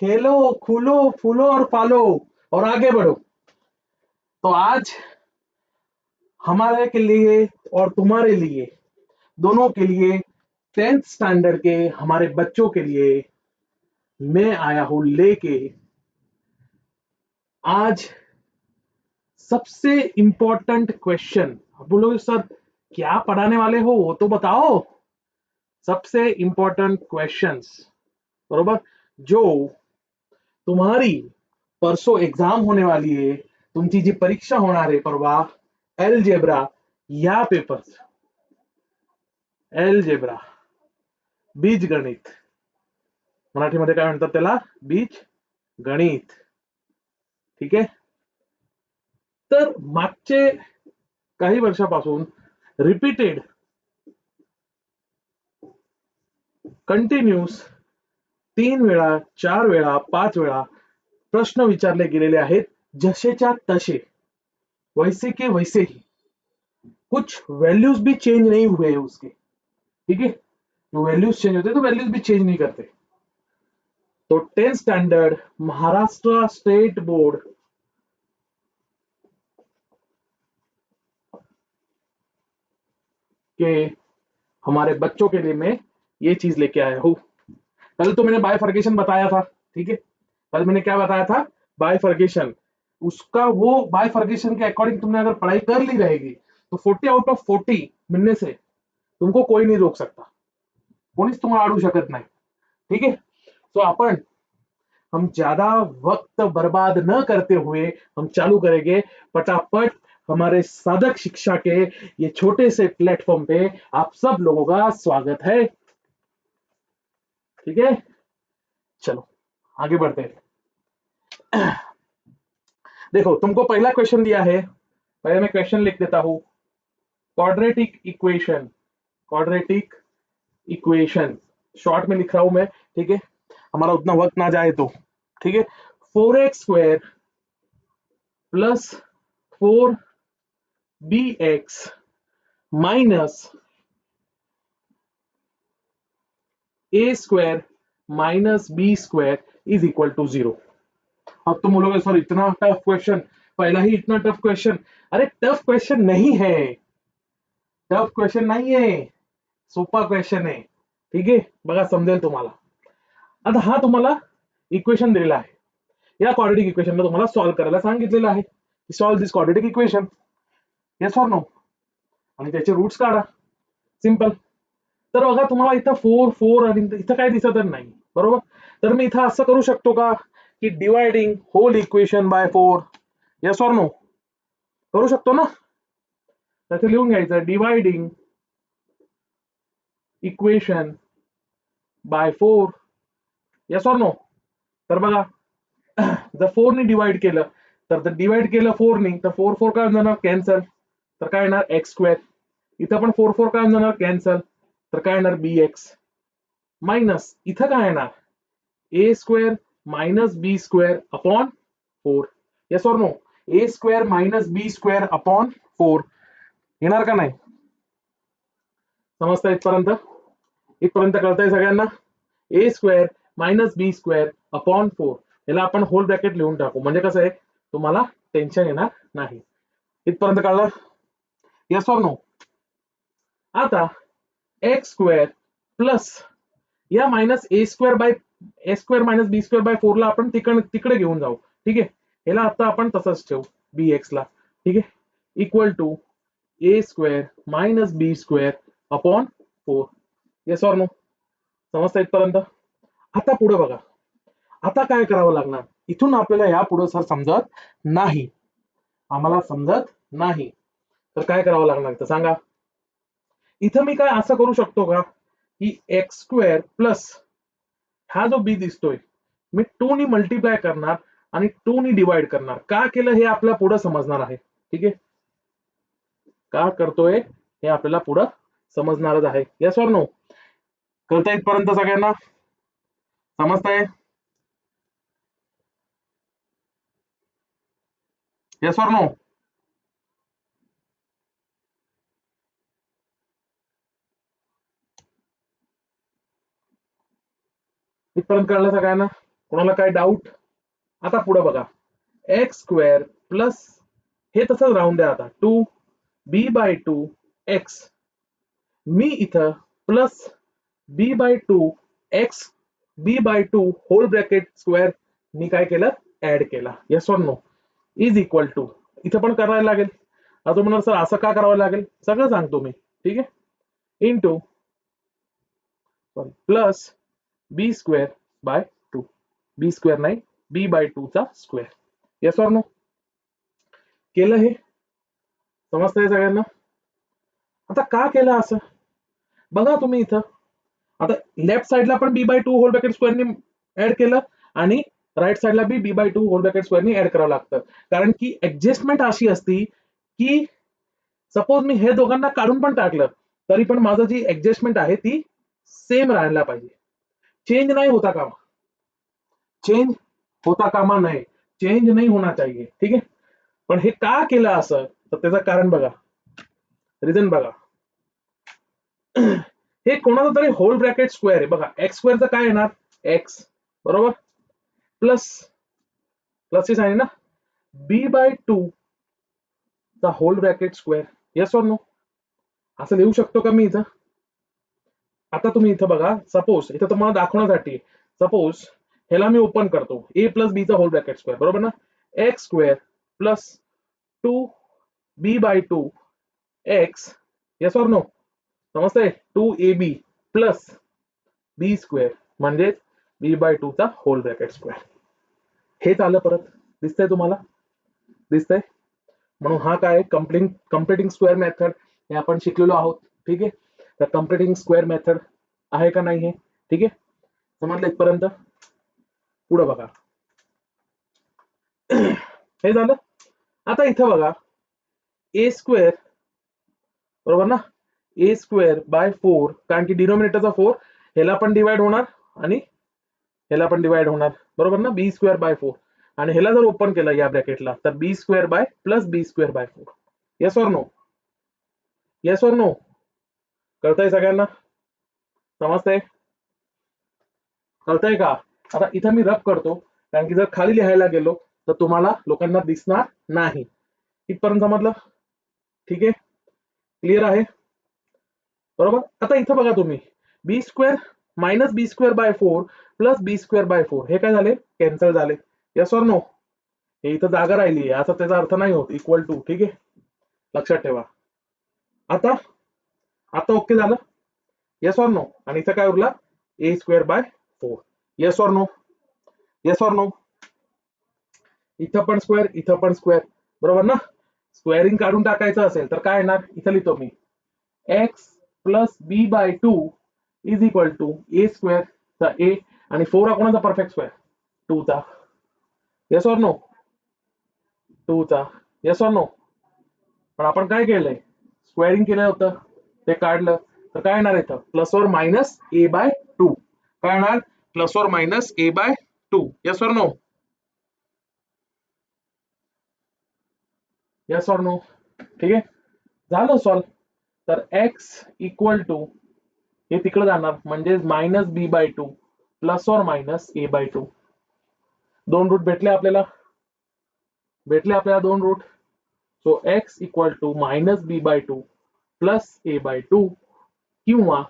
खेलो, खुलो, फूलो और पालो और आगे बढ़ो। तो आज हमारे के लिए और तुम्हारे लिए, दोनों के लिए, 10th स्टैंडर्ड के हमारे बच्चों के लिए मैं आया हूं लेके आज सबसे इंपॉर्टेंट क्वेश्चन। आप बोलोगे सर क्या पढ़ाने वाले हो, वो तो बताओ। सबसे इंपॉर्टेंट क्वेश्चंस, बरोबर, जो तुम्हारी परसों एग्जाम होने वाली आहे, तुमची जी परीक्षा होणार आहे परवा, एलजेब्रा या पेपर्स, एलजेब्रा बीजगणित, मराठीमध्ये काय म्हणतात त्याला, बीज गणित, ठीक आहे. तर मागचे काही वर्षापासून रिपीटेड, कंटिन्यूस 3 वेळा, 4 वेळा, 5 वेळा प्रश्न विचारले गेलेले आहेत, जसेच्या तसे, वैसे के वैसे ही, कुछ वैल्यूज भी चेंज नहीं हुए हैं उसके, ठीक है. जो वैल्यूज चेंज होते तो वैल्यूज भी चेंज नहीं करते. तो 10th standard Maharashtra state board के हमारे बच्चों के लिए मैं ये चीज लेके आया हूं. कल तो मैंने बायफर्केशन बताया था, ठीक है. कल मैंने क्या बताया था, बायफर्केशन. उसका वो बायफर्केशन के अकॉर्डिंग तुमने अगर पढ़ाई कर ली रहेगी तो 40 आउट ऑफ 40 मिलने से तुमको कोई नहीं रोक सकता, कोणीच तुम्हाला अडू शकत नाही, ठीक है. तो अपन हम ज्यादा वक्त बर्बाद न करते हुए हम चालू करेंगे फटाफट हमारे साधक शिक्षा के ये छोटे से प्लेटफॉर्म पे आप सब लोगों का स्वागत है, ठीक है. चलो आगे बढ़ते हैं. देखो तुमको पहला क्वेश्चन दिया है, पहले मैं क्वेश्चन लिख देता हूं. Quadratic equation, quadratic equation short में लिख रहा हूं मैं, ठीक है, हमारा उतना वक्त ना जाए तो, ठीक है. 4x² plus 4bx minus a² minus b² is equal to 0. अब तुम बोलोगे सर इतना टफ क्वेश्चन, पहला ही इतना टफ क्वेश्चन. अरे टफ क्वेश्चन नहीं है, टफ क्वेश्चन नहीं है, सोपा क्वेश्चन आहे, ठीक आहे. बघा समजेल तुम्हाला. आता हा तुम्हाला इक्वेशन दिलेला आहे, या क्वाड्रेटिक इक्वेशनला तुम्हाला सॉल्व्ह करायला सांगितलेलं आहे. Solve this quadratic equation, yes or no, आणि त्याचे रूट्स काढा, सिंपल. तर बघा तुम्हाला इथं 4 4 आणि इथं काय दिसतच नाही, बरोबर. तर मी इथं असं करू शकतो का की dividing whole equation by 4, yes or no, करू शकतो ना. त्याचं लिहून घ्यायचं dividing equation by 4, yes or no. तर बघा जर 4 ने डिवाइड केलं, तर डिवाइड केलं 4 ने, तर 4 4 काय जाणार कॅन्सल, तर काय येणार x². इथं पण 4 4 काय जाणार कॅन्सल, तर काय येणार bx मायनस इथं काय येणार a² minus b² upon 4, yes or no. a² minus b² upon 4 येणार का नाही. समजतं इथपर्यंत, इथपर्यंत कळतंय सगळ्यांना. a² मायनस b² अपॉन 4, याला आपण होल ब्रॅकेट लिहून टाकू, म्हणजे कसं आहे तुम्हाला टेन्शन येणार नाही. इथपर्यंत कळलं, येस ऑर नो. आता x² प्लस या minus a² minus b² bye 4 ला आपण तिकडे घेऊन जाऊ, ठीक आहे. याला आता आपण तसंच ठेवू bx ला, ठीक आहे, equal to a² minus b² upon 4, yes or no. समजतं इथपर्यंत. आता पुढे बघा, आता काय करावं लागणार, इथून आपल्याला या पुढे सर समजत नाही, आम्हाला समजत नाही, तर काय करावं लागणार तर सांगा. इथं मी काय असं करू शकतो का की x² प्लस हा जो बी दिसतोय मी 2 नी मल्टिप्लाय करणार आणि 2 नी डिवाइड करणार. का केलं हे आपल्याला पुढे समजणार आहे, ठीक आहे. का करतोय हे आपल्याला पुढे समजणारच आहे, येस ऑर नो. कळतंय इथपर्यंत सगळ्यांना, समजतंय, येस ऑर नो. इथपर्यंत कळलं सगळ्यांना, कोणाला काय डाऊट? आता पुढे बघा, एक्स स्क्वेअर प्लस हे तसंच राहून द्या आता 2b/2 x, मी इथं plus b/2 x b/2 whole bracket square मी काय केलं, ऍड केला. Yes or no? Is equal to, इथं पण करायला लागेल. आता म्हणणार सर असं का करावं लागेल, सगळं सांगतो मी, ठीक आहे. Into plus B square by 2, B square नाही b/2 चा स्क्वेअर. Yes or no? केलं हे? समजतंय सगळ्यांना? आता का केलं असं बघा तुम्ही इथं. आता लेफ्ट साइडला पण b/2 होल ब्रॅकेट स्क्वेअरनी ऍड केलं आणि राईट साइडला बी b/2 होल ब्रॅकेट स्क्वेअरनी ऍड करावं लागतं. कारण की ऍडजस्टमेंट अशी असती की सपोज मी हे दोघांना काढून पण टाकलं तरी पण माझं जी ऍडजस्टमेंट आहे ती सेम राहायला पाहिजे. चेंज नाही होता कामा, चेंज होता कामा नये, चेंज नाही होना चाहिए, ठीक आहे. पण हे का केलं असं, तर त्याचं कारण बघा, रिझन बघा. हे कोणाचं तरी होल ब्रॅकेट स्क्वेअर आहे बघा. एक्स स्क्वेअरचं काय येणार, एक्स बरोबर प्लस प्लस हे सांगितलं ना, b/2 चा whole bracket square. Yes or no? असं लिहू शकतो का मी इथं? आता तुम्ही इथं बघा, सपोज इथं तुम्हाला दाखवण्यासाठी, सपोज ह्याला मी ओपन करतो, a प्लस बी चा होल ब्रॅकेट स्क्वेअर बरोबर ना, X square plus 2b/2 x. Yes or no? समजतंय? 2ab प्लस बी स्क्वेअर म्हणजे b/2 चा होल ब्रॅकेट स्क्वेअर. हेच आलं परत, दिसतंय तुम्हाला? दिसतंय? म्हणून हा काय, कम्प्लिटिंग स्क्वेअर मेथड हे आपण शिकलेलो आहोत, ठीक आहे. तर कम्प्लिटिंग स्क्वेअर मेथड आहे का नाही हे, ठीक आहे. समजलं इथपर्यंत? पुढे बघा. हे झालं. आता इथं बघा, ए स्क्वेअर बरोबर ना, ए स्क्वेअर बाय 4, कारण की डिनोमिनेटरचा 4 ह्याला पण डिवाइड होणार आणि ह्याला पण डिवाइड होणार बरोबर ना, बी स्क्वेअर बाय 4. आणि ह्याला जर ओपन केलं या ब्रॅकेटला तर B square by plus B square by 4. Yes or no? Yes or no? कळतंय सगळ्यांना? समजतंय? कळतंय का? आता इथं मी रब करतो, कारण की जर खाली लिहायला गेलो तर तुम्हाला लोकांना दिसणार नाही. इथपर्यंत समजलं? ठीक आहे, क्लिअर आहे बरोबर. आता इथं बघा तुम्ही, B square minus B square by 4 plus B square by 4 हे काय झाले, कॅन्सल झाले. Yes or no? हे इथं जागा राहिली आहे, असा त्याचा अर्थ नाही होत इक्वल टू, ठीक आहे, लक्षात ठेवा. आता आता ओके झालं. Yes or no? आणि इथं काय उरला, A square by 4. Yes or no? Yes or no? इथं पण स्क्वेअर, इथं पण स्क्वेअर बरोबर ना. स्क्वेअरिंग काढून टाकायचं असेल तर काय येणार, इथं लिहितो मी, X plus b/2 is equal to A square चा ए आणि 4 हा कोणाचा परफेक्ट स्क्वेअर, 2 चा. Yes or no? 2 चा. Yes or no? पण आपण काय केलंय, स्क्वेअरिंग केलं होतं, ते काढलं तर काय येणार इथं, प्लस और मायनस a/2. काय येणार, plus or minus a/2. Yes or no? Yes or no? ठीक आहे, झालं सॉल्व. तर x इक्वल टू हे तिकडे जाणार म्हणजे minus b/2 plus or minus a/2. दोन रूट भेटले आपल्याला, दोन root. So x equal to minus b/2 plus a/2 किंवा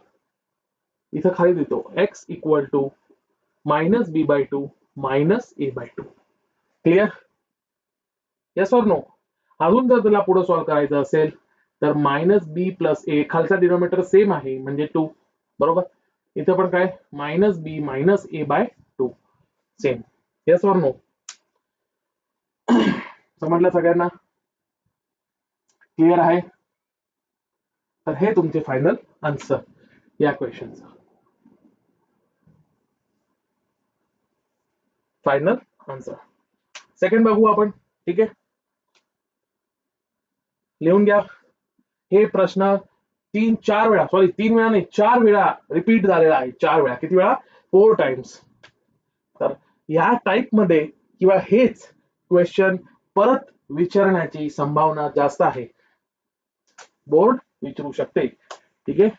इथं खाली देतो x equal to minus b/2 minus a/2. Clear? Yes or no? अजून जर तुला पुढे सॉल्व्ह करायचं असेल तर मायनस बी प्लस ए, खालचा डिनोमिनेटर सेम आहे म्हणजे 2 बरोबर. इथं पण काय, minus B minus a/2 same. Yes or no? समजलं सगळ्यांना? क्लिअर आहे? तर हे तुमचे फायनल आन्सर या क्वेश्चनचं, फायनल आन्सर. सेकंड बघू आपण, ठीक आहे. लिहून घ्या. हे प्रश्न 3-4 वेळा, सॉरी 3 वेळा नाही 4 वेळा रिपीट झालेला आहे. 4 वेळा, किती वेळा, 4 टाइम्स. तर या टाइप मध्ये किंवा हेच क्वेश्चन परत विचारण्याची संभावना जास्त आहे. बोर्ड विचारू शकते, ठीक आहे.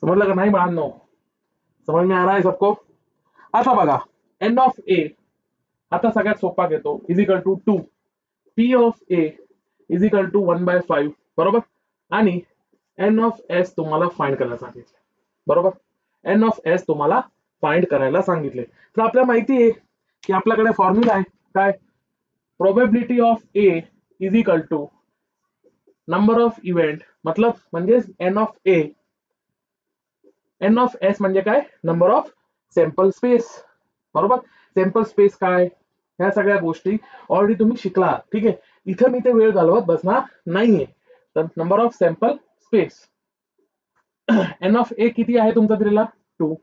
समजलं का नाही बाळांनो? समझ में आ रहा है सबको? आता बघा एन ऑफ ए, आता सगळ्यात सोपा घेतो, is equal to 2 P of A is equal to 1/5 बरोबर. आणि एन ऑफ एस तुम्हाला फाइंड करायला सांगितले बरोबर. एन ऑफ एस तुम्हाला फाइंड करायला सांगितले. तर आपल्याला माहिती आहे की आपल्याकडे फॉर्म्युला आहे काय, probability of A is equal to number of event, मतलब म्हणजे N of A, N of S म्हणजे काय, नंबर ऑफ सॅम्पल स्पेस बरोबर. सॅम्पल स्पेस काय, ह्या सगळ्या गोष्टी ऑलरेडी तुम्ही शिकला. ठीक आहे, इथे मी ते वेळ घालवत बसणार नाहीये. तर number of sample space, N of A किती आहे तुमचा दिलेला 2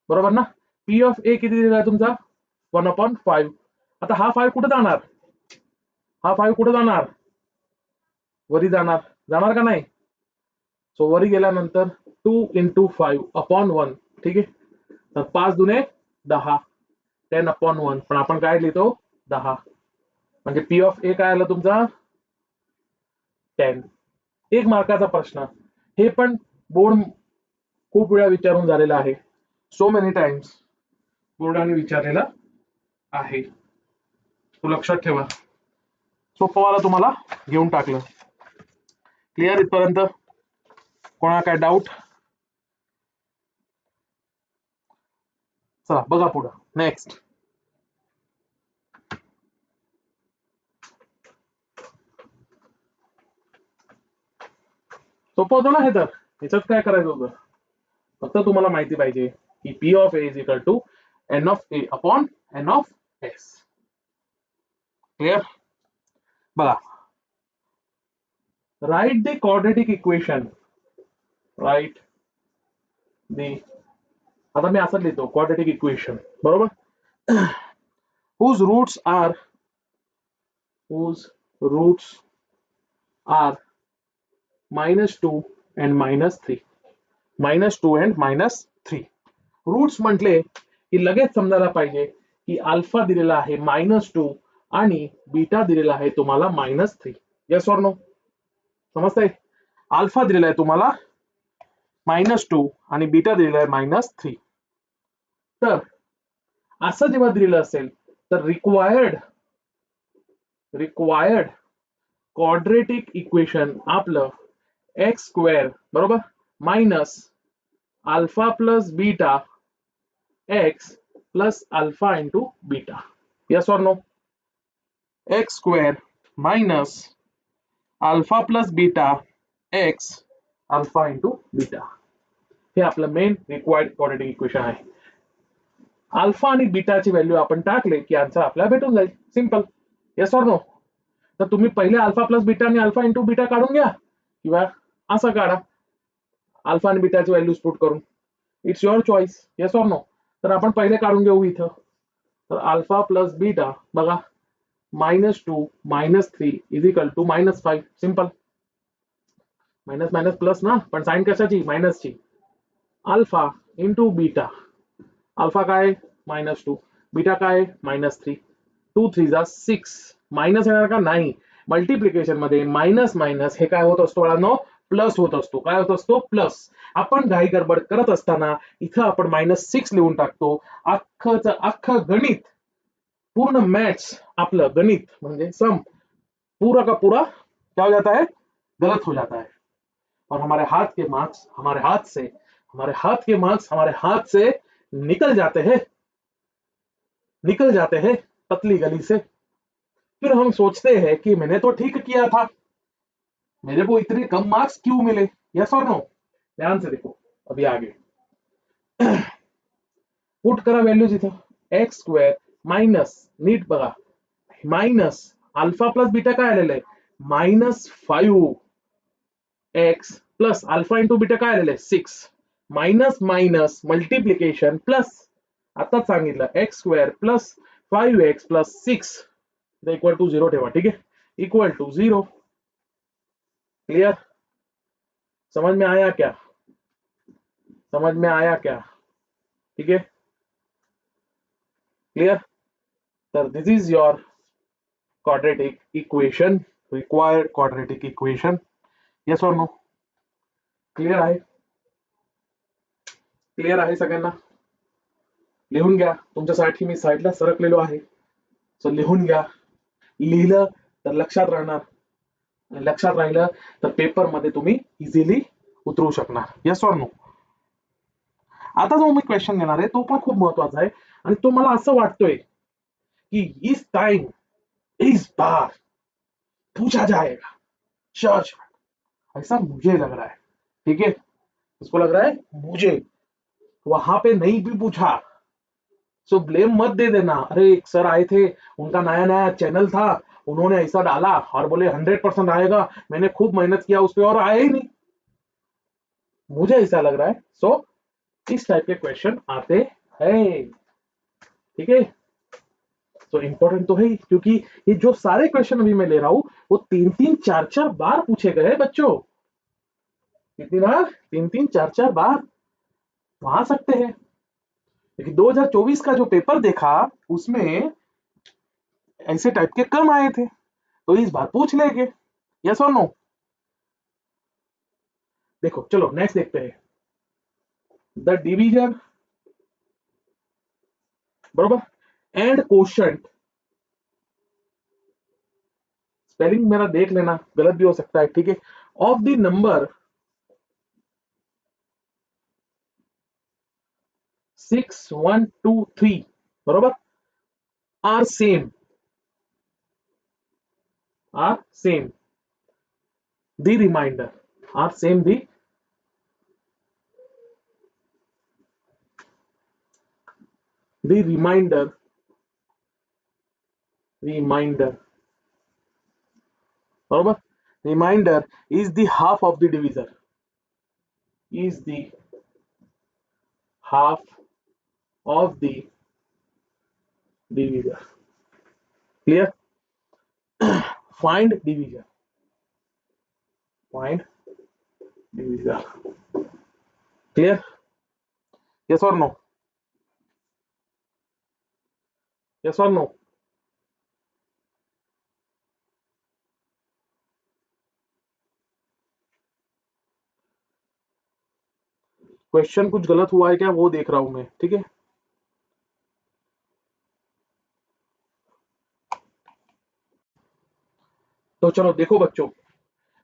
बरोबर ना. पी ऑफ ए किती दिलेला आहे तुमचा 1/5. आता हा 5 कुठे जाणार, हा 5 कुठे जाणार, वरी जाणार, जाणार का नाही. सो वरी गेल्यानंतर 2 × 5/1. ठीक आहे, तर 5 दुने 10, 10/1. पण आपण काय लिहितो 10, म्हणजे पी ऑफ ए काय आलं तुमचा 10. 1 मार्काचा प्रश्न, हे पण बोर्ड खूप वेळा विचारून झालेला आहे, सो मेनी टाइम्स बोर्डाने विचारलेला आहे. तो लक्षात ठेवा. सोपवाला तुम्हाला घेऊन टाकलं. क्लिअर इथपर्यंत? कोणा काय डाऊट? चला बघा पुढं नेक्स्ट. सोपं होतं ना हे, तर ह्याच्यात काय करायचं होतं, फक्त तुम्हाला माहिती पाहिजे की P of A is equal to N of A upon N of S. Clear? बघा, write the quadratic equation, write the, आता मी असं लिहितो क्वाड्रेटिक इक्वेशन बरोबर, whose roots are -2 and -3, -2 and -3. Roots म्हटले की लगेच समजायला पाहिजे की अल्फा दिलेला आहे -2 आणि बीटा दिलेला आहे तुम्हाला -3. Yes or no? समजतंय? अल्फा दिलेला आहे तुम्हाला -2 आणि बीटा दिलेला आहे -3. तर असं जेव्हा दिलेलं असेल तर रिक्वायर्ड क्वाड्रेटिक इक्वेशन आपलं x² बरोबर minus alpha plus beta x plus alpha into beta. Yes or no? x² minus alpha plus beta x alpha into beta, हे आपलं मेन रिक्वायर्ड क्वाड्रेटिक इक्वेशन आहे. अल्फा आणि बीटाची व्हॅल्यू आपण टाकले की आन्सर आपल्याला भेटून जाईल. सिंपल. Yes or no? तर तुम्ही पहिले अल्फा प्लस बीटा आणि अल्फा इंटू बीटा काढून घ्या किंवा असं काढा अल्फा आणि बीटाची व्हॅल्यूज पुट करून. It's your choice. Yes or no? तर आपण पहिले काढून घेऊ इथं. तर अल्फा प्लस बीटा बघा -2 -3 is equal to -5. Simple. Minus minus plus ना, पण साइन कशाची, मायनसची. अल्फा इंटू बीटा, अल्फा काय -2, बीटा काय -3. 2 3 जा 6. मायनस येणार का नाही, मल्टिप्लिकेशन मध्ये मायनस मायनस हे काय होत असतो बाळांनो, प्लस होत असतो. काय होत असतो, प्लस. आपण घाई गडबड करत असताना इथं आपण -6 लिहून टाकतो. अख्खं गणित, पूर्ण मॅथ्स आपलं गणित म्हणजे सम पूरा का पूरा क्या हो जाता है, गलत हो जाता है. और हमारे हाथ के मार्क्स हमारे हाथ से निकल जाते हैं पतली गली से. फिर हम सोचते हैं कि मैंने तो ठीक किया था, मेरे को इतने कम मार्क्स क्यों मिले. Yes or no? ध्यान से देखो अभी आगे. पुट करा व्हॅल्यूज इथं. x² मायनस, नीट बघा, मायनस अल्फा प्लस बीटा काय आलेलं आहे -5x plus alpha into beta काय आलेलं आहे 6, मायनस मायनस मल्टिप्लिकेशन प्लस, आता सांगितलं x² plus 5x plus 6 equal to 0 ठेवा. ठीक है, इक्वल टू 0. क्लियर? समझ में आया क्या? ठीक है, क्लियर? तर this is your quadratic equation, required quadratic equation. Yes or no? Clear आहे? क्लिअर आहे सगळ्यांना? लिहून घ्या, तुमच्यासाठी मी साईडला सरकलेलो आहे. सो लिहून घ्या. लिहिलं तर लक्षात राहणार, आणि लक्षात राहिलं तर पेपर मध्ये तुम्ही इझिली उतरू शकणार. Yes or no? आता जो मी क्वेश्चन घेणार आहे तो पण खूप महत्वाचा आहे, आणि तो मला असं वाटतोय कि इस टाइम इस बार पूछा जाएगा चर्च, ऐसा मुझे लग रहा है. ठीक है, इसको लग रहा है मुझे, वहां पे नहीं भी पूछा सो ब्लेम मत दे देना. अरे एक सर आए थे, उनका नया नया चैनल था, उन्होंने ऐसा डाला और बोले 100% आएगा, मैंने खूब मेहनत किया उस पर और आया ही नहीं. मुझे ऐसा लग रहा है. सो इस टाइप के क्वेश्चन आते हैं. ठीक है, तो इंपॉर्टेंट तो है ही, क्योंकि ये जो सारे क्वेश्चन अभी मैं ले रहा हूं वो 3-3 4-4 बार पूछे गए बच्चों. कितनी बार? 3-3 4-4 बार तो आ सकते हैं. लेकिन 2024 का जो पेपर देखा उसमें ऐसे टाइप के कम आए थे, तो इस बार पूछ लेंगे. Yes or no? देखो चलो नेक्स्ट देखते हैं. द डिवीजन, बरोबर, एंड कोशंट. स्पेलिंग मेरा देख लेना, गलत भी हो सकता है. ठीक है, ऑफ द नंबर 6 1 2 3, बरोबर, are same, are same the remainder, are same the reminder, बरोबर. Reminder is the half of the divisor, is the half of the divisor. Clear? Find divisor, find divisor. Clear? Yes or no? Yes or no? Question कुछ गलत हुआ है क्या वो देख रहा हूं मैं. ठीक है, तो चलो देखो बच्चों.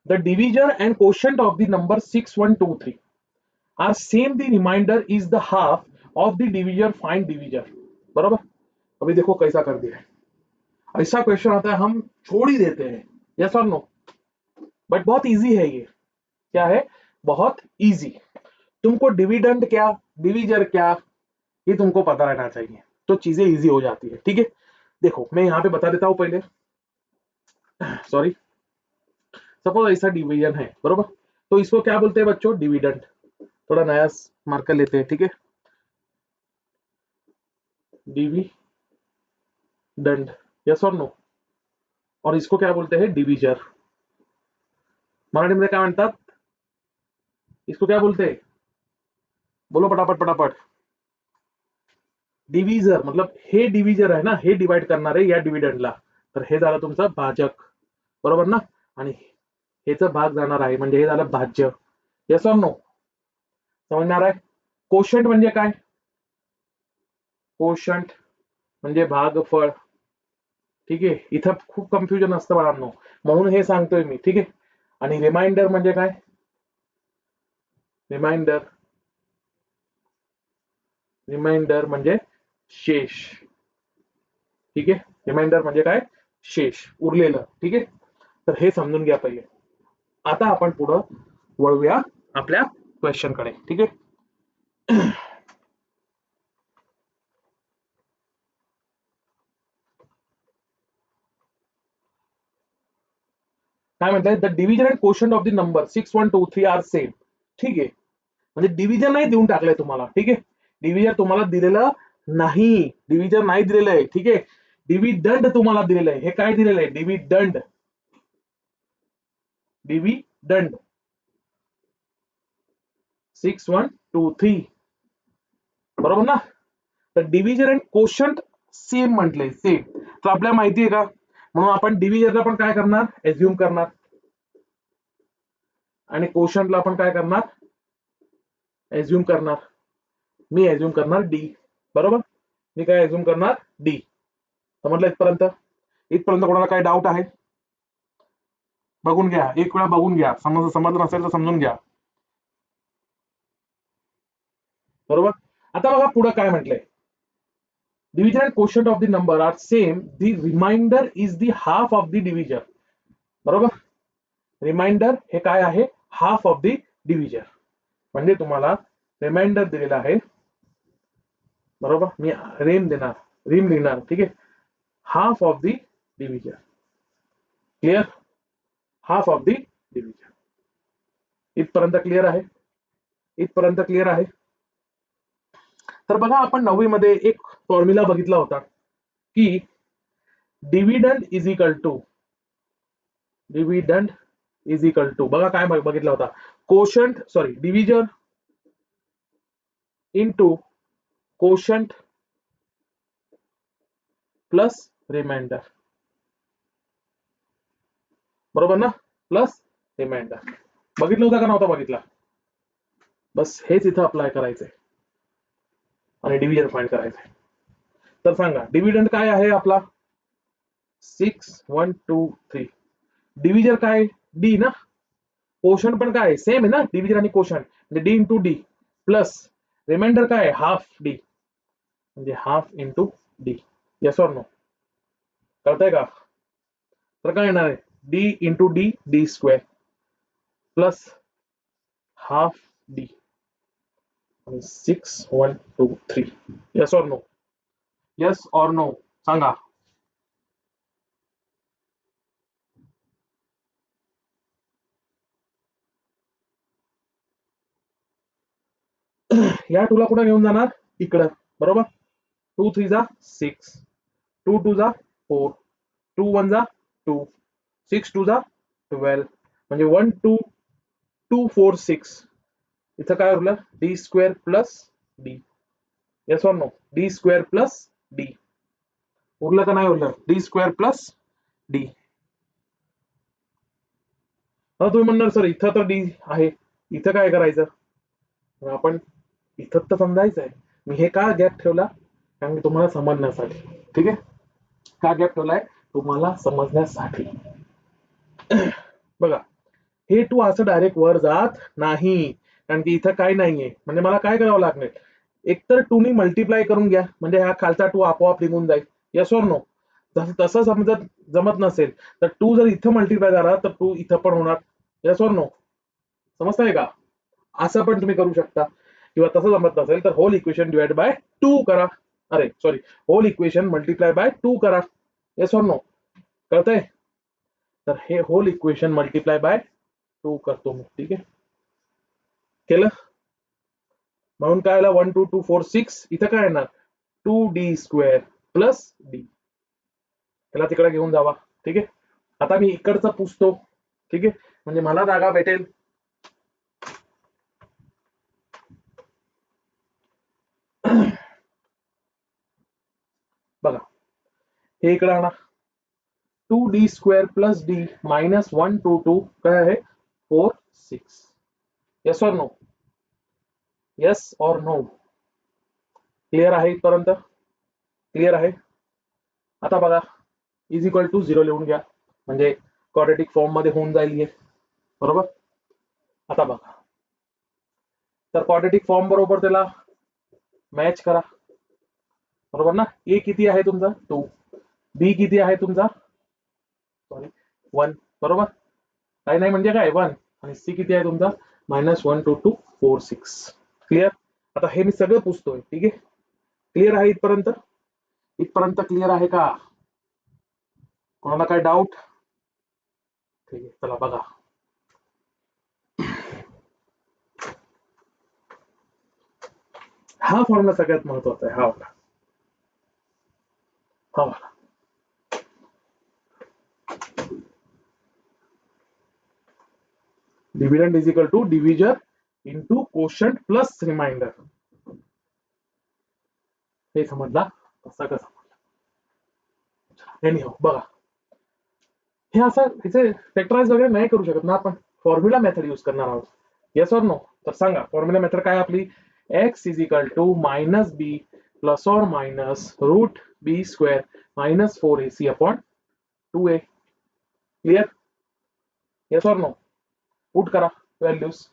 The divisor and quotient of the number 6 1 2 3 are same, the remainder is the half of the divisor, find divisor. बराबर. अभी देखो कैसा कर दिया है. ऐसा क्वेश्चन आता है हम छोड़ ही देते हैं. Yes or no? बट बहुत इजी है ये. क्या है? बहुत इजी. तुमको डिविडेंड क्या, डिवीजर क्या, ये तुमको पता रहना चाहिए, तो चीजें इजी हो जाती है. ठीक है, देखो मैं यहां पे बता देता हूं पहले. सॉरी, सपोज ऐसा डिवीजन है, बरोबर, तो इसको क्या बोलते हैं बच्चों? डिविडेंड. थोड़ा नया मार्कर लेते हैं. ठीक है, डिविडेंड. Yes or no? और इसको क्या बोलते हैं? डिवीजर. मराठीमध्ये काय म्हणतात? इसको क्या बोलते हैं? बोलो पटापट पटापट. डिव्हिजर मतलब हे डिव्हिजर आहे ना, हे डिवाइड करणार आहे या डिव्हिडंडला, तर हे झालं तुमचं भाजक, बरोबर ना, आणि हेच भाग जाणार आहे म्हणजे हे झालं भाज्य. Yes or no? समजणार आहे? कोशंट म्हणजे काय? कोशंट म्हणजे भागफळ. ठीक आहे, इथं खूप कन्फ्युजन असतं बाळांनो, म्हणून हे सांगतोय मी. ठीक आहे, आणि रिमाइंडर म्हणजे काय? रिमाइंडर, रिमाइंडर म्हणजे शेष. ठीक आहे, रिमाइंडर म्हणजे काय? शेष, उरलेलं. ठीक आहे, तर हे समजून घ्या पहिले. आता आपण पुढं वळूया आपल्या क्वेश्चन कडे. ठीक आहे, काय म्हणताय? The division and quotient of the number 6 1 2 3 are same. ठीक आहे, म्हणजे डिव्हिजन नाही देऊन टाकलंय तुम्हाला. ठीक आहे, डिव्हिजन तुम्हाला दिलेलं नाही, डिव्हिजन नाही दिलेलं आहे. ठीक आहे, डिव्हिडंड तुम्हाला दिलेलं आहे. हे काय दिलेलं आहे? डिव्हिडंड, डिव्हिडंड 6 1 2 3, बरोबर ना. तर डिव्हिजन अँड कोशंट सेम म्हटलंय, सेम. तर आपल्याला माहिती आहे का, म्हणून आपण डिव्हिजनला पण काय करणार? एज्युम करणार, आणि कोशंटला पण काय करणार? एज्युम करणार. मी ऍझ्युम करणार डी. बरोबर, मी काय ऍझ्युम करणार डी. समजलं इथपर्यंत? इथपर्यंत कोणाला काय डाऊट आहे? बघून घ्या, एक वेळा बघून घ्या, समजलं नसेल तर समजून घ्या. बरोबर. आता बघा पुढे काय म्हटलंय, division and quotient of the number are same, the remainder is the half of the divisor. बरोबर, रिमाइंडर हे काय आहे, हाफ ऑफ द डिव्हिजन. म्हणजे तुम्हाला रिमाइंडर दिलेला आहे. बरोबर, मी रिम लिहिणार. ठीक आहे, half of the division. Clear, half of the division. इथपर्यंत क्लिअर आहे? इथपर्यंत क्लिअर आहे? तर बघा, आपण 9वी मध्ये एक फॉर्म्युला बघितला होता की डिव्हिडंड इज इक्वल टू बघा काय बघितला होता, quotient sorry division into quotient plus remainder. बरोबर ना, प्लस रिमाइंडर. बघितलं होता का नव्हता बघितला? बस हेच इथं अप्लाय करायचंय आणि डिव्हिजन फाइंड करायचंय. तर सांगा डिव्हिडंड काय आहे आपला, 6 1 2 3. डिव्हिजन काय, डी ना. कोशंट पण काय सेम आहे ना, डिव्हिजन आणि कोशंट म्हणजे D into D, plus remainder काय हाफ डी, म्हणजे half into D. Yes or no? कळतंय का? तर काय येणार आहे, D into D, D square plus half D, 6 1 2 3. Yes or no? Yes or no सांगा. या टूला कुठे घेऊन जाणार, इकडं. बरोबर, 2 3 जा 6, 2 2 जा 4, 2 1 जा 2, 6 2 जा 12, म्हणजे 1 2 2 4 6. इथं काय उरलं, D square plus D. Yes or no? D square plus D उरलं का नाही उरलं, डी स्क्वेअर प्लस डी. तुम्ही म्हणणार सर इथं तर डी आहे, इथं काय करायचं, आपण इथं तर समजायचं आहे. मी हे का गॅप ठेवला, कारण की तुम्हाला समजण्यासाठी. ठीक आहे, का गॅप ठेवलाय, तुम्हाला समजण्यासाठी. बघा, हे टू असं डायरेक्ट वर जात नाही, कारण की इथं काय नाहीये. म्हणजे मला काय करावं लागणार, एकतर टू नी मल्टिप्लाय करून घ्या, म्हणजे हा खालचा टू आपोआप निघून जाईल. Yes or no? तसं समजत जमत नसेल तर टू जर इथं मल्टिप्लाय झाला तर टू इथं पण होणार. Yes or no? समजताय का? असं पण तुम्ही करू शकता, किंवा तसं जमत नसेल तर होल इक्वेशन डिवाइड बाय 2 करा. अरे sorry, whole equation multiply by 2 करा. Yes or no? कळतंय? तर हे होल इक्वेशन मल्टिप्लाय बाय 2 करतो मी. ठीक आहे, केलं. म्हणून काय आलं, 1 2 2 4 6. इथं काय येणार, 2d स्क्वेअर प्लस डी. त्याला तिकडे घेऊन जावा. ठीक आहे, आता मी इकडचं पुसतो. ठीक आहे, म्हणजे मला जागा भेटेल. बघा, हे इकडे आणा, 2d square plus D minus 1 2 2 काय आहे 4 6. Yes or no? Yes or no? Clear आहे इथपर्यंत? क्लिअर आहे? आता बघा, इज इक्वल टू 0 लिहून घ्या, म्हणजे क्वाड्रेटिक फॉर्म मध्ये होऊन जाईल हे. बरोबर, आता बघा, तर क्वाड्रेटिक फॉर्म बरोबर त्याला मॅच करा. बरोबर ना, ए किती आहे तुमचा 2, बी किती आहे तुमचा सॉरी 1. बरोबर, काही नाही म्हणजे काय 1, आणि सी किती आहे तुमचा मायनस 1 2 2 4 6. क्लिअर? आता हे मी सगळं पुसतोय. ठीक आहे, क्लिअर आहे इथपर्यंत? इथपर्यंत क्लिअर आहे का? कोणाला काय डाऊट? ठीक आहे, चला बघा. हा फॉर्म्युला सगळ्यात महत्वाचा आहे, हा वाला. हा वाला. Dividend is equal to division into quotient plus remainder. हे समजला? कसा का समजला? बघा, हे असं ह्याचे फॅक्टराइज वगैरे नाही करू शकत ना आपण, फॉर्म्युला मेथड यूज करणार आहोत. Yes or no? तर सांगा, फॉर्म्युला मेथड काय आपली, x is equal to minus B plus or minus root B square minus 4ac upon 2a. Clear? Yes or no? Put करा values.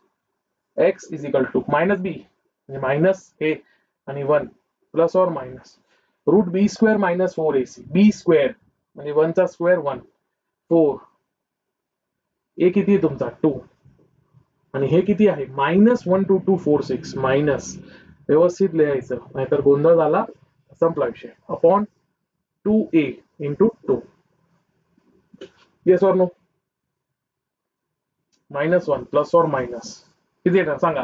x is equal to minus B म्हणजे minus हे आणि 1 plus or minus root B square minus 4ac. B square म्हणजे 1 चा square 1 4 ए किती आहे तुमचा 2 आणि हे किती आहे -12246 मायनस. व्यवस्थित लिहायचं नाहीतर गोंधळ झाला संपला विषय. Upon 2a into 2. Yes or no? -1 plus or minus किती येणार सांगा.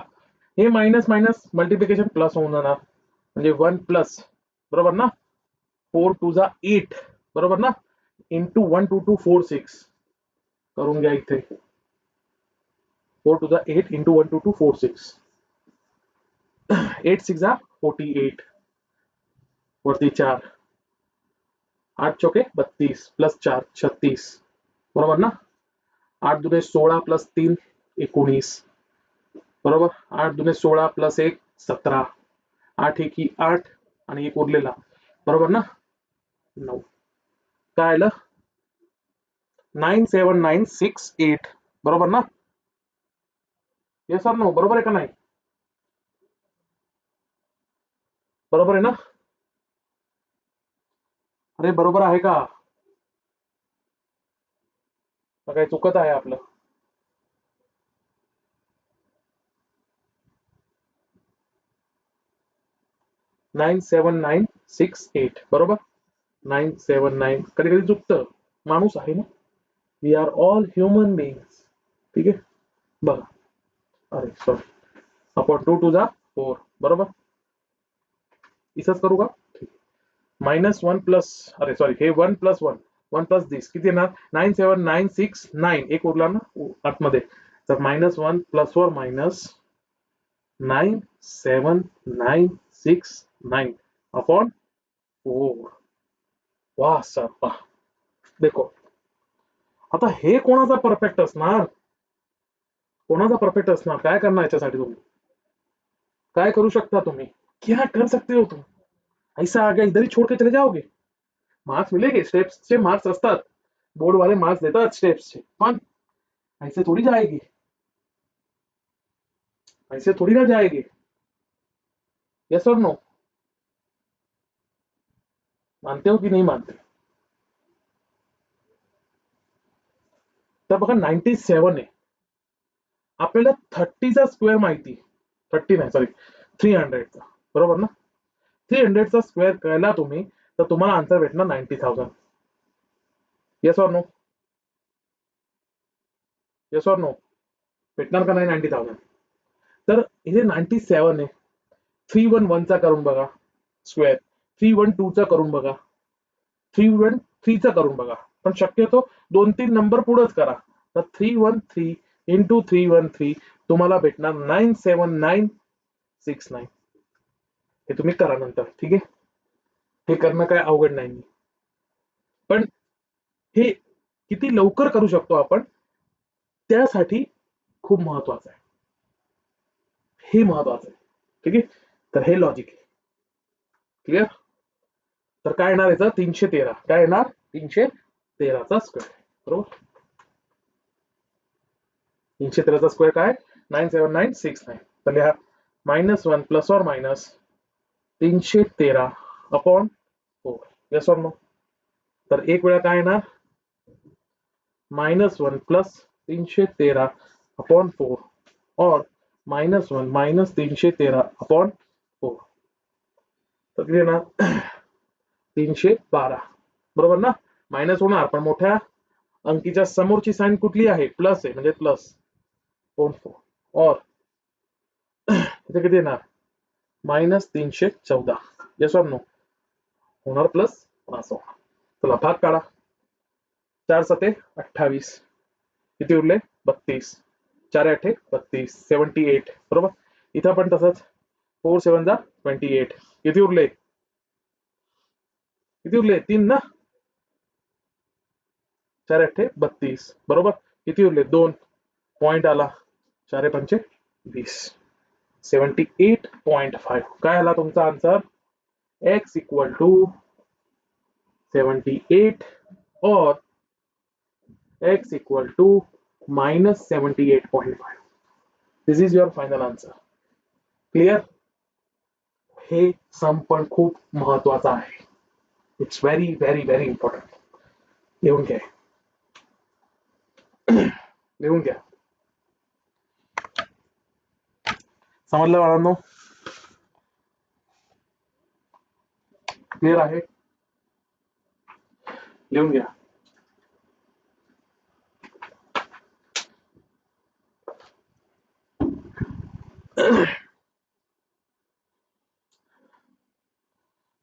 हे मायनस मायनस मल्टिप्लिकेशन प्लस होऊन जाणार म्हणजे 1 प्लस बरोबर ना. 4 टू जा 8 बरोबर ना इंटू 12246 करून घ्या इथे. 4 टू जा 8 इंटू 12246. 8 6 जा 48 वरती 4 8 चौके 32 प्लस 4 36 बरोबर ना. 8 दुने 16 प्लस 3 19 बरोबर. 8 दुने 16 प्लस 1 17 8 एकी 8 आणि एक उरलेला बरोबर ना 9. काय आलं 97968 बरोबर ना. Yes or no? बरोबर आहे का नाही? बरोबर आहे ना? अरे बरोबर आहे का? काही चुकत आहे आपलं? 97968 बरोबर. 979 कधी कधी चुकतं. माणूस आहे ना. We are all human beings. ठीक आहे बघा. अरे सॉरी. अपॉन 2 टू जा 4 बरोबर. इसच करू का? -1 प्लस अरे सॉरी हे 1 प्लस 1 1 प्लस दिस किती येणार 97969 एक उरला ना आतमध्ये. तर -1 प्लस और मायनस 97969 अपॉन 4. वाह सर वाह. देखो आता हे कोणाचा परफेक्ट असणार? कोणाचा परफेक्ट असणार? काय करणार याच्यासाठी तुम्ही? काय करू शकता तुम्ही? क्या कर सकते हो तुम? ऐसा आ गया इधर ही छोड़ के चले जाओगे? मार्क्स मिलेंगे. स्टेप्स से मार्क्स असतात. बोर्ड वाले मार्क्स देतात स्टेप्स से पण ऐसे थोड़ी जाएगी. ऐसे थोड़ी ना जाएगी. Yes or no? मानते हो की नाही मानते? तर बघा 97 आहे. आपल्याला 30चा स्क्वेअर माहिती. 30 नाही सॉरी 300चा बरोबर ना. 300चा स्क्वेअर केला तुम्ही तर तुम्हाला आन्सर भेटणार 90,000. Yes or no? Yes or no? भेटणार का नाही 90,000? तर इथे 97 आहे. 311 चा करून बघा स्क्वेअर. 312 चा करून बघा. 313 चा करून बघा. पण शक्यतो 2-3 नंबर पुढेच करा. तर 313 इंटू 313 तुम्हाला भेटणार 97969. हे तुम्ही करा नंतर. ठीक आहे. हे करणं काय अवघड नाही. पण हे किती लवकर करू शकतो आपण त्यासाठी खूप महत्वाचं आहे. हे महत्वाचं आहे. ठीक आहे. तर हे लॉजिक आहे. क्लिअर? तर काय येणार याचं 313. काय येणार 313 चा स्क्वेअर बरोबर. 313 चा स्क्वेअर काय 97969. तर लिहा -1 plus or minus 313 upon 4. Yes or no? तर एक वेळा काय येणार -1 प्लस 313 अपॉन 4 और -1 माइनस 313 अपॉन 4. तर किती येणार 312 बरोबर ना. मायनस होणार पण मोठ्या अंकीच्या समोरची साइन कुठली आहे प्लस आहे म्हणजे प्लस 4 और इथे किती येणार -314. Yes or no? होणार प्लस असं. चला भाग काढा. 4 7 28 किती उरले 32. 4 8 32 78 बरोबर. इथं पण तसंच 4 7 जा 28 किती उरले 3 ना. 4 8 32 बरोबर. किती उरले 2 पॉइंट आला 4 5 20. 78.5. काय आला तुमचा answer? x equal to 78 or x equal to -78.5. This is your final answer. Clear? हे सम पण खूप महत्वाचा आहे. It's very very very important. लिहून घ्या, लिहून घ्या. समजलं बाळांनो? क्लिअर आहे? लिहून घ्या.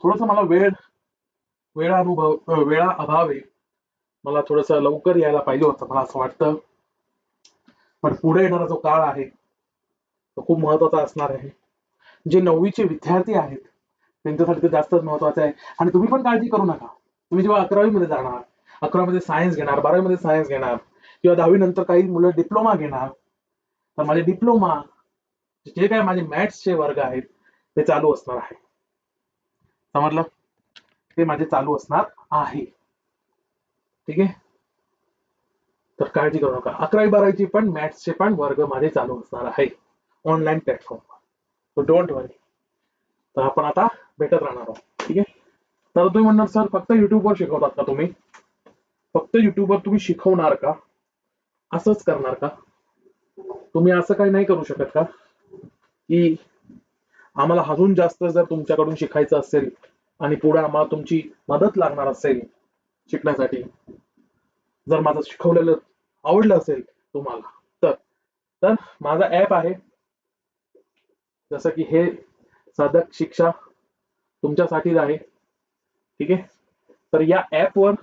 थोडस मला वेळा अभाव आहे. मला थोडस लवकर यायला पाहिजे होतं, मला असं वाटतं. पण पुढे येणारा जो काळ आहे तो खूप महत्वाचा असणार आहे. जे 9वीचे विद्यार्थी आहेत त्यांच्यासाठी ते जास्तच महत्वाचं आहे. आणि तुम्ही पण काळजी करू नका. तुम्ही जेव्हा 11वी मध्ये जाणार, 11वी मध्ये सायन्स घेणार, 12वी मध्ये सायन्स घेणार, किंवा 10वी नंतर काही मुलं डिप्लोमा घेणार, तर माझे डिप्लोमा जे काय माझे मॅथ्सचे वर्ग आहेत ते चालू असणार आहे. समजलं? ते माझे चालू असणार आहे. ठीक आहे? तर काळजी करू नका. 11वी 12वीची पण मॅथ्सचे पण वर्ग माझे चालू असणार आहे ऑनलाईन प्लॅटफॉर्मवर. सो डोंट वरी. तर आपण आता भेटत राहणार आहोत. ठीक आहे? तर तुम्ही म्हणणार सर फक्त युट्यूबवर शिकवतात का तुम्ही? फक्त युट्यूबवर तुम्ही शिकवणार का? असंच करणार का? तुम्ही असं काही नाही करू शकत का की आम्हाला अजून जास्त जर तुमच्याकडून शिकायचं असेल आणि पुढे आम्हाला तुमची मदत लागणार असेल शिकण्यासाठी, जर माझं शिकवलेलं आवडलं असेल तुम्हाला, तर तर माझा ऍप आहे. जसं की हे साधक शिक्षा तुमच्यासाठीच आहे. ठीक आहे? तर या ऍपवर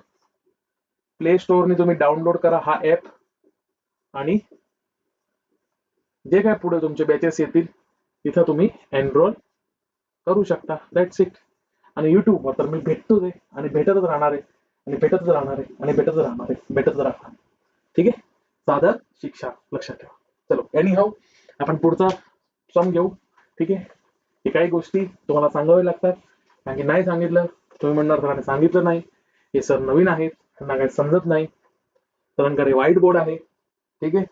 प्ले स्टोअरने तुम्ही डाउनलोड करा हा ऍप, आणि जे काय पुढे तुमचे बॅचेस येतील तिथं तुम्ही एनरोल करू शकता. That's it. आणि युट्यूबवर तर मी भेटतोच आहे आणि भेटतच राहणार आहे आणि भेटतच राहणार आहे आणि भेटतच राहणार आहे, भेटतच राहणार. ठीक आहे? साधक शिक्षा लक्षात ठेवा. चलो, एनी हाऊ आपण पुढचा सम घेऊ. ठीक आहे? हे काही गोष्टी तुम्हाला सांगाव्या लागतात, कारण की नाही सांगितलं तुम्ही म्हणणार सरांनी सांगितलं नाही. हे सर नवीन आहेत, त्यांना काही समजत नाही. सरांकडे व्हाईट बोर्ड आहे. ठीक आहे?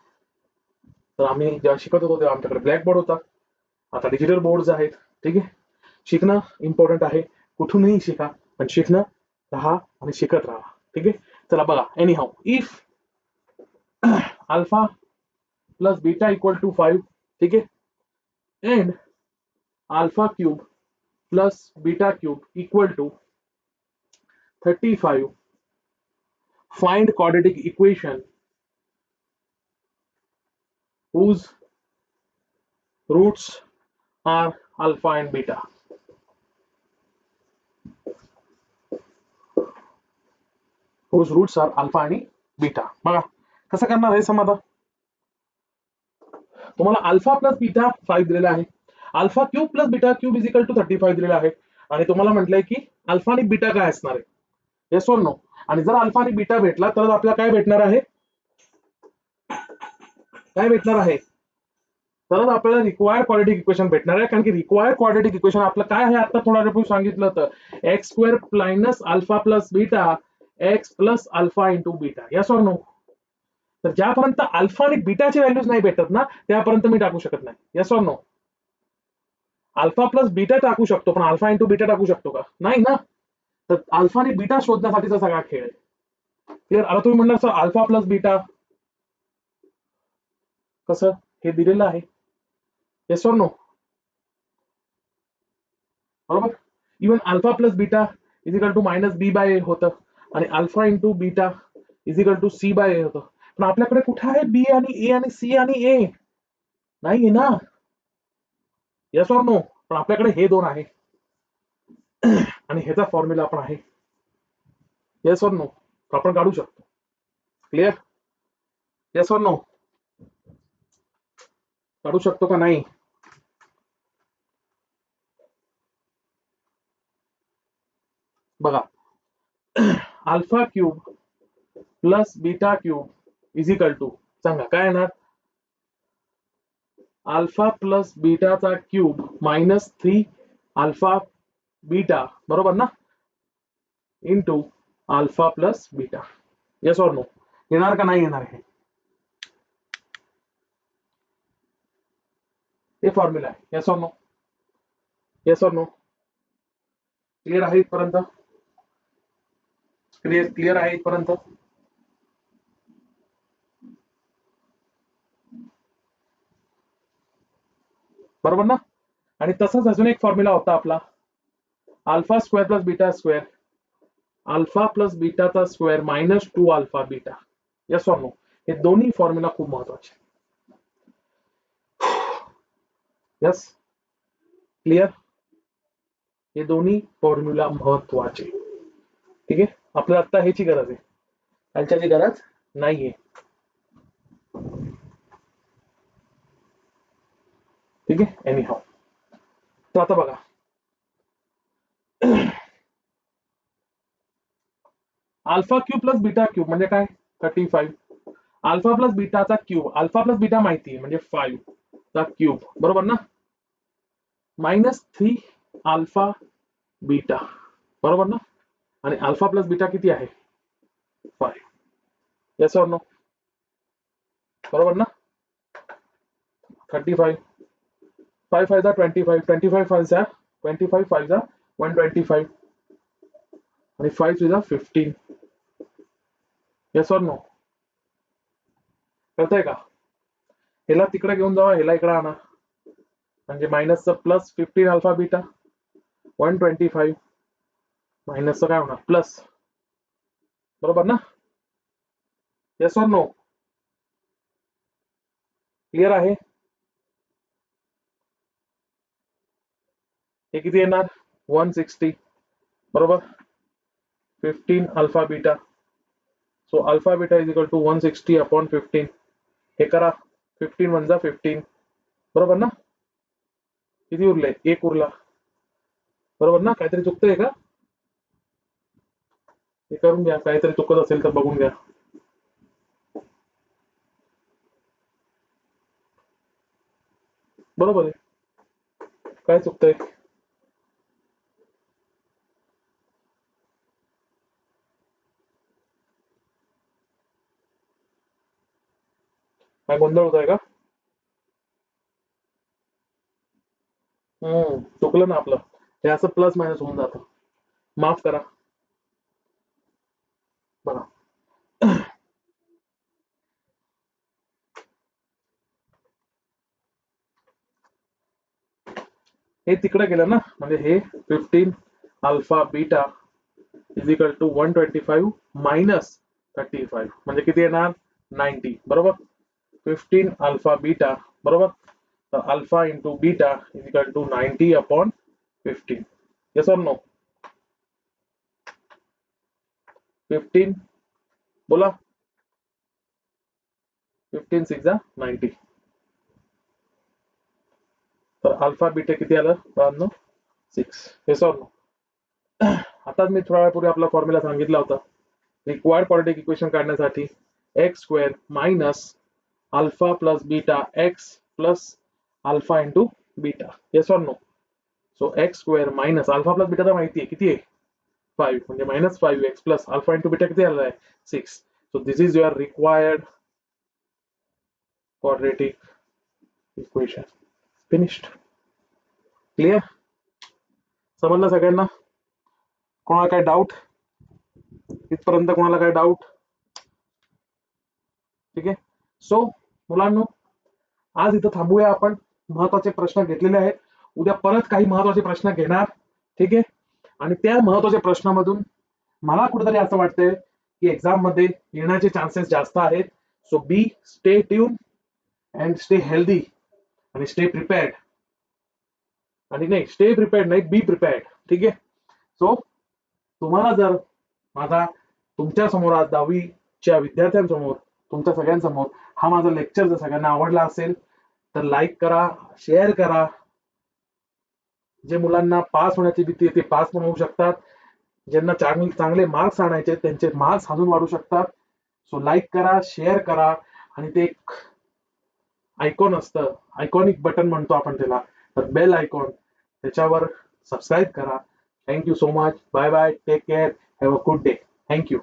तर आम्ही जेव्हा शिकत होतो तेव्हा आमच्याकडे ब्लॅक बोर्ड होता. आता डिजिटल बोर्ड आहेत. ठीक आहे? शिकणं इम्पॉर्टंट आहे. कुठूनही शिका, पण शिकणं राहा आणि शिकत राहा. ठीक आहे? चला बघा. Anyhow, if alpha plus beta equal to 5, ठीक आहे, and alpha cube plus beta cube equal to 35, find quadratic equation whose roots are alpha and beta. whose roots are alpha आणि बीटा. बघा कसं करणार आहे सम. आता तुम्हाला अल्फा प्लस बीटा 5 दिलेला आहे, alpha cube plus beta cube is equal to 35 दिलेला आहे, आणि तुम्हाला म्हटलंय की अल्फा आणि बीटा काय असणार आहे. Yes or no? आणि जर अल्फा आणि बीटा भेटला तर आपल्याला काय भेटणार आहे? काय भेटणार आहे? तर आपल्याला रिक्वायर्ड क्वाड्रेटिक इक्वेशन भेटणार आहे. कारण की रिक्वायर्ड क्वाड्रेटिक इक्वेशन आपलं काय आहे? आता थोडा वेळ पूर्वी सांगितलं होतं, x square minus alpha plus beta X plus alpha into beta. Yes or no? तर ज्यापर्यंत अल्फा आणि बीटाची व्हॅल्यूज नाही भेटत ना त्यापर्यंत मी टाकू शकत नाही. Yes or no? Alpha plus beta टाकू शकतो, पण अल्फा इंटू बीटा टाकू शकतो का? नाही ना. तर अल्फा आणि बीटा शोधण्यासाठीचा सगळा खेळ आहे. क्लिअर? आता तुम्ही म्हणणार सर अल्फा प्लस बीटा कसं? हे दिलेलं आहे. Yes or no? बरोबर? Even alpha plus beta is equal to minus B by A होतं, आणि alpha into beta is equal to C by A होतं. पण आपल्याकडे कुठे आहे बी आणि ए आणि सी आणि ए? नाही ना. Yes or no? पण आपल्याकडे हे दोन आहे आणि ह्याचा फॉर्म्युला पण आहे. Yes or no? आपण काढू शकतो. क्लिअर? Yes or no? काढू शकतो का नाही? बघा, alpha cube plus beta cube is equal to, सांगा काय येणार? अल्फा प्लस बीटाचा क्यूब मायनस 3 अल्फा बीटा बरोबर ना into alpha plus beta. Yes or no? येणार का नाही येणार हे फॉर्म्युला आहे. Yes or no? Yes or no? Clear आहे इथपर्यंत? क्लिअर आहे इथपर्यंत? बरोबर ना. आणि तसंच अजून एक फॉर्म्युला होता आपला alpha square plus beta square alpha plus बीटाचा square minus 2 alpha beta. Yes or no? हे दोन्ही फॉर्म्युला खूप महत्वाचे. Yes clear? हे दोन्ही फॉर्म्युला महत्वाचे. ठीक आहे. आपल्याला आता ह्याची गरज आहे, ह्याची गरज नाहीये. ठीक आहे. Anyhow. तर आता बघा alpha cube plus beta cube म्हणजे काय 35. अल्फा प्लस बीटाचा क्यूब अल्फा प्लस बीटा माहिती आहे म्हणजे 5 चा क्यूब बरोबर ना मायनस 3 अल्फा बीटा बरोबर ना. आणि अल्फा प्लस बीटा किती आहे 5. Yes or no? बरोबर ना. 35 5 5 25 25 5 25 5 125 आणि 5 3 15. Yes or no? कळतंय का? ह्याला तिकडे घेऊन जावा, ह्याला इकडे आणा म्हणजे मायनसचं प्लस 15 अल्फा बीटा 125 मायनसचं काय होणार प्लस. बरोबर ना. Yes or no? क्लिअर आहे? हे किती येणार 160 बरोबर 15 alpha beta. So alpha beta is equal to 160 upon 15. हे करा 15 1 जा 15 बरोबर ना. किती उरले एक उरला बरोबर ना. काहीतरी चुकतंय का? हे करून घ्या, काहीतरी चुकत असेल तर बघून घ्या. बरोबर आहे. काय चुकतंय? काय गोंधळ होत आहे का? चुकलं ना आपलं. हे असं प्लस मायनस होऊन जातं. माफ करा. बघा हे तिकडे गेलं ना म्हणजे हे 15 alpha beta is equal to 125 minus 35 म्हणजे किती येणार 90 बरोबर. 15 अल्फा बीटा बरोबर. तर alpha into beta is equal to 90 upon 15. Yes or no? 15 बोला 15 6 90. तर अल्फा बीटा किती आलं 6. Yes or no? आताच मी थोड्या वेळापूर्वी आपला फॉर्म्युला सांगितला होता रिक्वायर्ड क्वाड्रॅटिक इक्वेशन काढण्यासाठी X square minus alpha plus beta X plus alpha into beta. Yes or no? So X square minus alpha plus beta तर माहिती आहे किती आहे 5 म्हणजे minus 5x plus alpha into beta किती आला आहे 6. So this is your required quadratic equation. Finished. Clear? समजलं सगळ्यांना? कोणाला काय डाऊट? इथपर्यंत कोणाला काय डाऊट? ठीक आहे. सो मुलांनो आज इथं थांबूया आपण. महत्वाचे प्रश्न घेतलेले आहेत. उद्या परत काही महत्वाचे प्रश्न घेणार. ठीक आहे. आणि त्या महत्वाच्या प्रश्नामधून मला कुठेतरी असं वाटतंय की एक्झाम मध्ये येण्याचे चान्सेस जास्त आहेत. So be stay tune and stay healthy आणि स्टे प्रिपेअर्ड. आणि नाही स्टे प्रिपेअर्ड नाही बी प्रिपेअर्ड. ठीक आहे. सो तुम्हाला जर माझा तुमच्या समोर आज 10वीच्या विद्यार्थ्यांसमोर तुमच्या सगळ्यांसमोर हा माझा लेक्चर जर सगळ्यांना आवडला असेल तर लाईक करा शेअर करा. जे मुलांना पास होण्याची भीती आहे ते पास पण होऊ शकतात. ज्यांना चांगले मार्क्स आणायचे त्यांचे मार्क्स अजून वाढू शकतात. सो लाईक करा शेअर करा आणि ते आयकॉन असतं, आयकॉनिक बटन म्हणतो आपण त्याला, तर बेल आयकॉन त्याच्यावर सबस्क्राईब करा. Thank you so much. Bye bye. Take care. Have a good day. Thank you.